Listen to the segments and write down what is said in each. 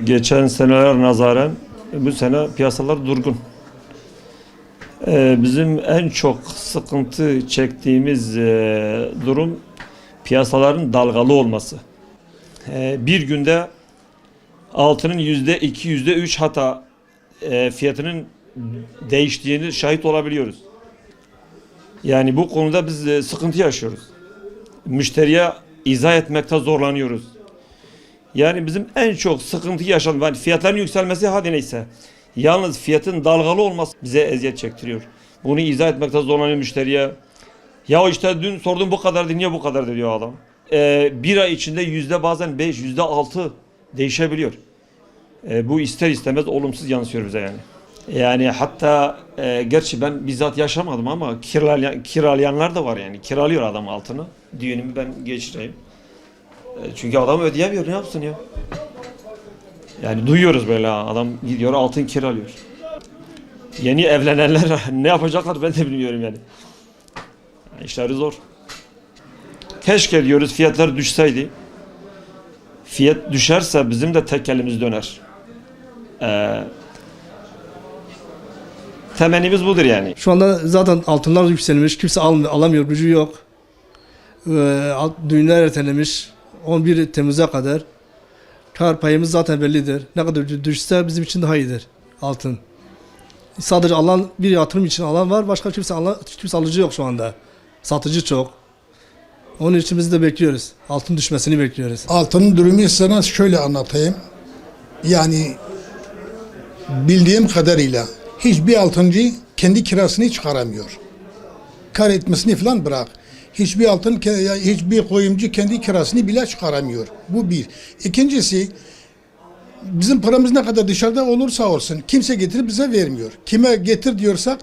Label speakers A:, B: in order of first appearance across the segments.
A: Geçen seneler nazaran bu sene piyasalar durgun. Bizim en çok sıkıntı çektiğimiz durum piyasaların dalgalı olması. Bir günde altının %2, %3 hatta fiyatının değiştiğini şahit olabiliyoruz. Yani bu konuda biz sıkıntı yaşıyoruz. Müşteriye izah etmekte zorlanıyoruz. Yani bizim en çok sıkıntı yaşadığımız, yani fiyatların yükselmesi hadi neyse. Yalnız fiyatın dalgalı olması bize eziyet çektiriyor. Bunu izah etmekte zorlanıyor müşteriye. Ya işte dün sordum bu kadardı, niye bu kadar diyor adam. Bir ay içinde bazen 5, %6 değişebiliyor. Bu ister istemez olumsuz yansıyor bize yani. Yani hatta gerçi ben bizzat yaşamadım ama kiralayanlar da var yani. Kiralıyor adam altını. Düğünümü ben geçireyim. Çünkü adam ödeyemiyor, ne yapsın ya? Yani duyuyoruz böyle, adam gidiyor altın kiralıyor. Yeni evlenenler ne yapacaklar ben de bilmiyorum yani. İşleri zor. Keşke diyoruz fiyatlar düşseydi. Fiyat düşerse bizim de tek elimiz döner. Temennimiz budur yani.
B: Şu anda zaten altınlar yükselmiş, kimse alamıyor, gücü yok. Düğünler ertelemiş, 11 Temmuz'a kadar. Kar payımız zaten bellidir. Ne kadar düşse bizim için daha iyidir altın. Sadece alan, bir yatırım için alan var, başka kimse alıcı yok şu anda. Satıcı çok. Onun için biz de bekliyoruz. Altın düşmesini bekliyoruz.
C: Altının durumu sana şöyle anlatayım. Yani bildiğim kadarıyla hiçbir altıncı kendi kirasını çıkaramıyor. Kar etmesini falan bırak. Hiçbir kuyumcu kendi kirasını bile çıkaramıyor. Bu bir. İkincisi, bizim paramız ne kadar dışarıda olursa olsun kimse getirip bize vermiyor. Kime getir diyorsak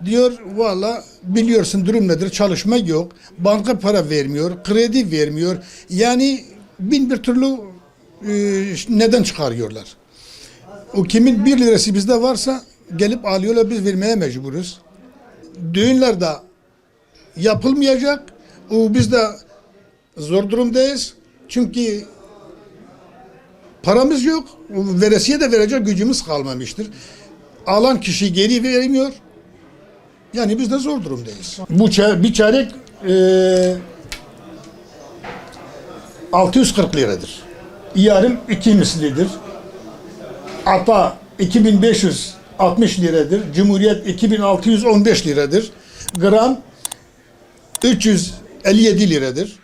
C: diyor valla biliyorsun durum nedir, çalışma yok, banka para vermiyor, kredi vermiyor. Yani bin bir türlü neden çıkarıyorlar. O kimin 1 lirası bizde varsa gelip alıyorlar, biz vermeye mecburuz. Düğünlerde yapılmayacak. Biz de zor durumdayız. Çünkü paramız yok. Veresiye de verecek gücümüz kalmamıştır. Alan kişi geri vermiyor. Yani biz de zor durumdayız. Bir çeyrek 640 liradır. Yarım 2 mislidir. Ata 2560 liradır. Cumhuriyet 2615 liradır. Gram 357 liradır.